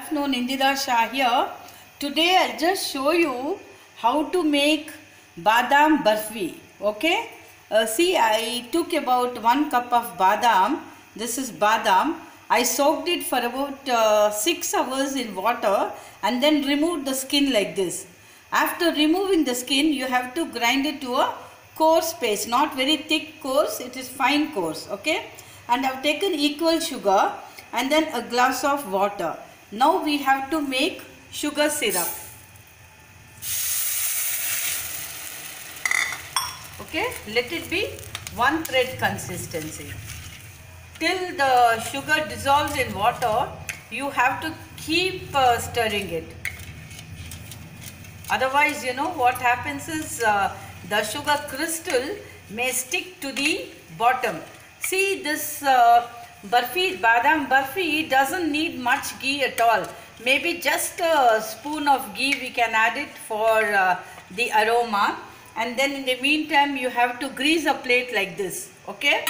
afternoon, Indira Shah here. Today I'll just show you how to make badam barfi. Okay, see, I took about 1 cup of badam. This is badam. I soaked it for about 6 hours in water and then removed the skin like this. After removing the skin, you have to grind it to a coarse paste, not very thick coarse, it is fine coarse. Okay, and I've taken equal sugar and then a glass of water. Now we have to make sugar syrup. Okay, let it be 1 thread consistency. Till the sugar dissolves in water, you have to keep stirring it. Otherwise, you know what happens is the sugar crystal may stick to the bottom. See, this barfi, badam barfi doesn't need much ghee at all. Maybe just a spoon of ghee we can add it for the aroma. And then in the meantime, you have to grease a plate like this. Okay.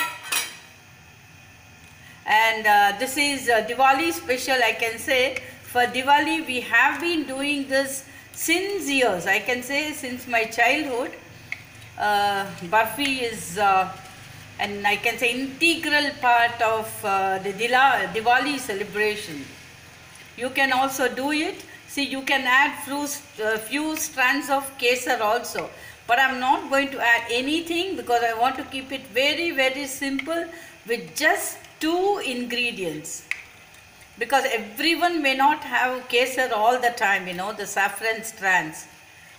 And this is Diwali special, I can say. For Diwali, we have been doing this since years. I can say since my childhood. Barfi is and I can say integral part of the Diwali celebration. You can also do it. See, you can add few strands of kesar also. But I'm not going to add anything because I want to keep it very, very simple with just 2 ingredients. Because everyone may not have kesar all the time, you know, the saffron strands.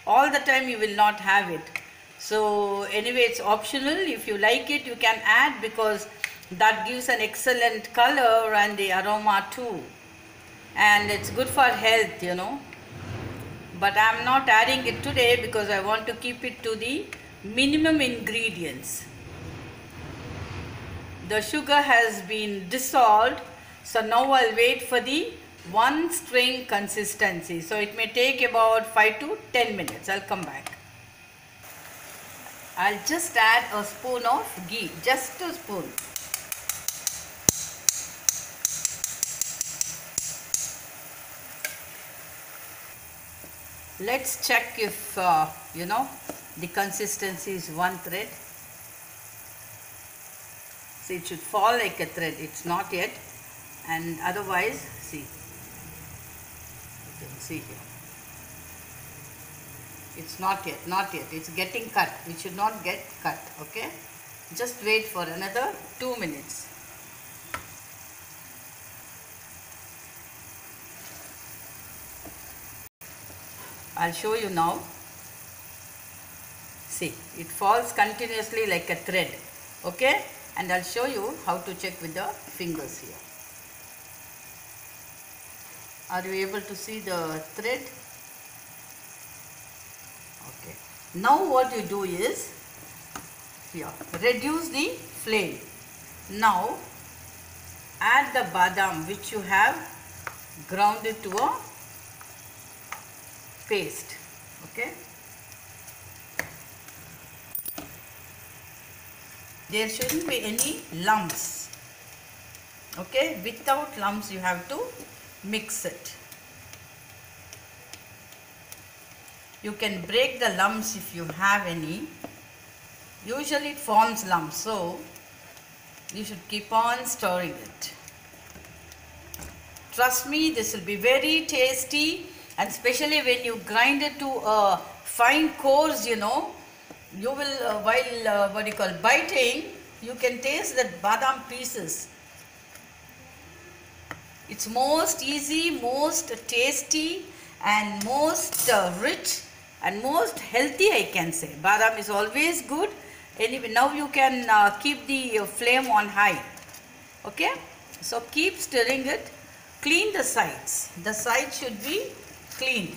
All the time you will not have it. So anyway, it's optional. If you like it, you can add because that gives an excellent color and the aroma too. And it's good for health, you know. But I'm not adding it today because I want to keep it to the minimum ingredients. The sugar has been dissolved. So now I'll wait for the 1 string consistency. So it may take about 5 to 10 minutes. I'll come back. I'll just add a spoon of ghee, just a spoon. Let's check if, you know, the consistency is 1 thread. See, it should fall like a thread. It's not yet. And otherwise, see, you can see here. It's not yet, it's getting cut. It should not get cut, okay? Just wait for another 2 minutes. I'll show you now. See, it falls continuously like a thread, okay? And I'll show you how to check with the fingers here. Are you able to see the thread? Okay. Now what you do is, here, reduce the flame. Now, add the badam which you have grounded to a paste. Okay. There shouldn't be any lumps. Okay. Without lumps you have to mix it. You can break the lumps if you have any. Usually it forms lumps, so you should keep on stirring it. Trust me, this will be very tasty, and especially when you grind it to a fine coarse, you know, you will, while biting, you can taste that badam pieces. It's most easy, most tasty, and most rich and most healthy, I can say. Badam is always good. Anyway, now you can keep the flame on high. Okay? So keep stirring it. Clean the sides. The sides should be clean.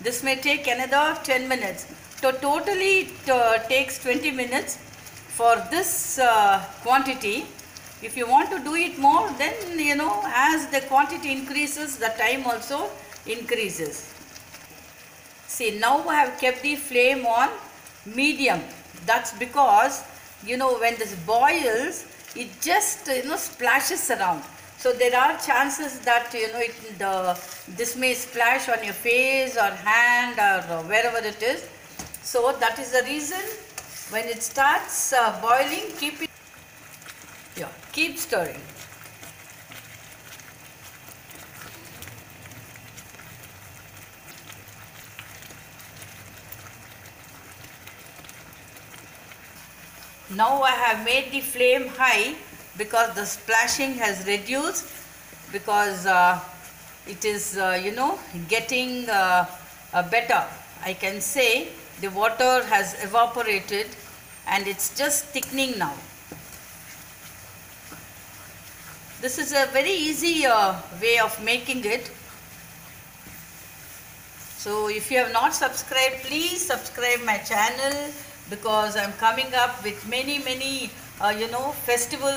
This may take another 10 minutes. So totally it takes 20 minutes for this quantity. If you want to do it more, then, you know, as the quantity increases, the time also increases. See, now I have kept the flame on medium. That's because, you know, when this boils, it just, you know, splashes around. So there are chances that this may splash on your face or hand or wherever it is. So that is the reason when it starts boiling, keep stirring. Now I have made the flame high because the splashing has reduced, because it is getting better. I can say the water has evaporated and it's just thickening now. This is a very easy way of making it. So if you have not subscribed, please subscribe my channel, because I'm coming up with many festival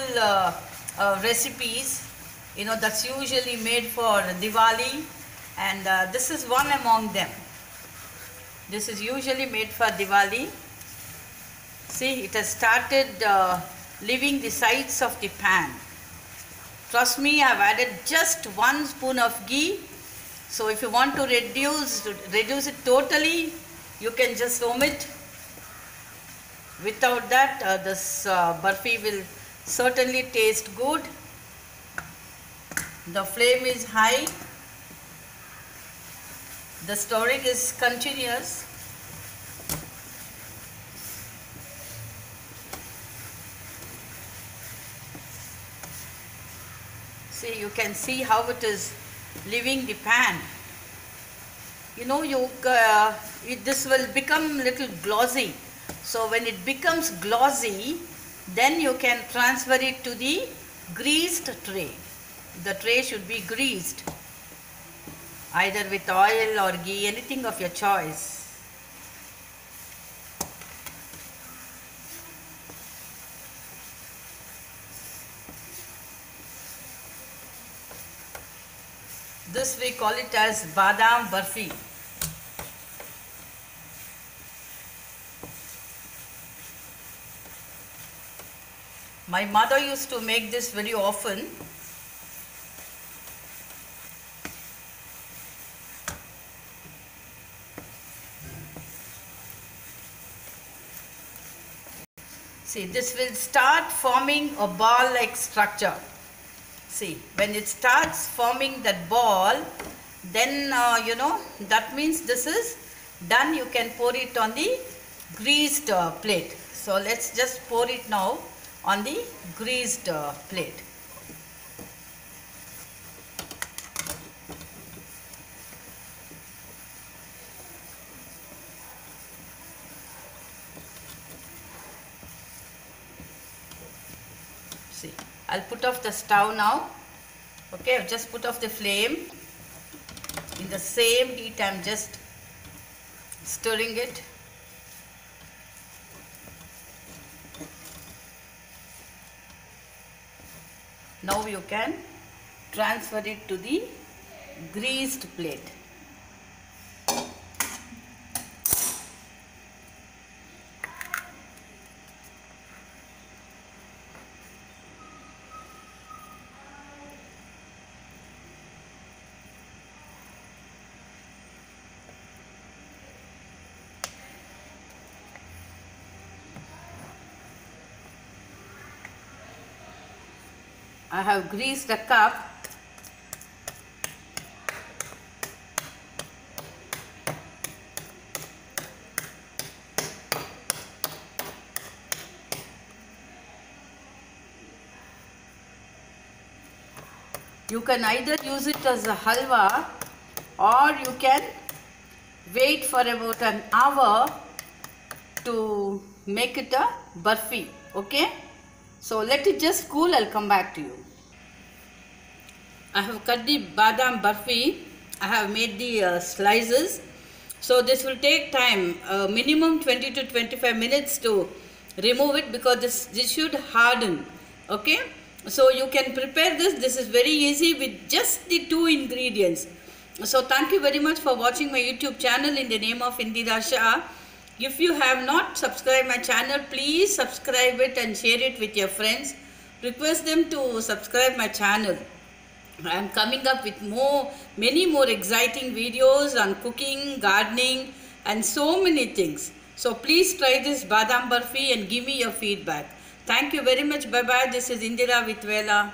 recipes, that's usually made for Diwali, and this is one among them. This is usually made for Diwali. See, it has started leaving the sides of the pan. Trust me, I've added just 1 spoon of ghee. So if you want to reduce it totally, you can just omit. Without that, this barfi will certainly taste good. The flame is high. The stirring is continuous. See, you can see how it is leaving the pan. This will become little glossy. So when it becomes glossy, then you can transfer it to the greased tray. The tray should be greased, either with oil or ghee, anything of your choice. This we call it as Badam Barfi. My mother used to make this very often. See, this will start forming a ball-like structure. See, when it starts forming that ball, then that means this is done. You can pour it on the greased plate. So let's just pour it now on the greased plate. See, I'll put off the stove now. Okay, I've just put off the flame. In the same heat, I'm just stirring it. Now you can transfer it to the greased plate. I have greased a cup. You can either use it as a halwa, or you can wait for about an hour to make it a barfi. Okay? So let it just cool, I'll come back to you. I have cut the badam barfi. I have made the slices. So this will take time, minimum 20 to 25 minutes to remove it, because this should harden. Okay? So you can prepare this. This is very easy with just the 2 ingredients. So thank you very much for watching my YouTube channel in the name of Indira Shah. If you have not subscribed my channel, please subscribe it and share it with your friends. Request them to subscribe my channel. I am coming up with many more exciting videos on cooking, gardening and so many things. So please try this Badam Barfi and give me your feedback. Thank you very much. Bye bye. This is Indira with Vela.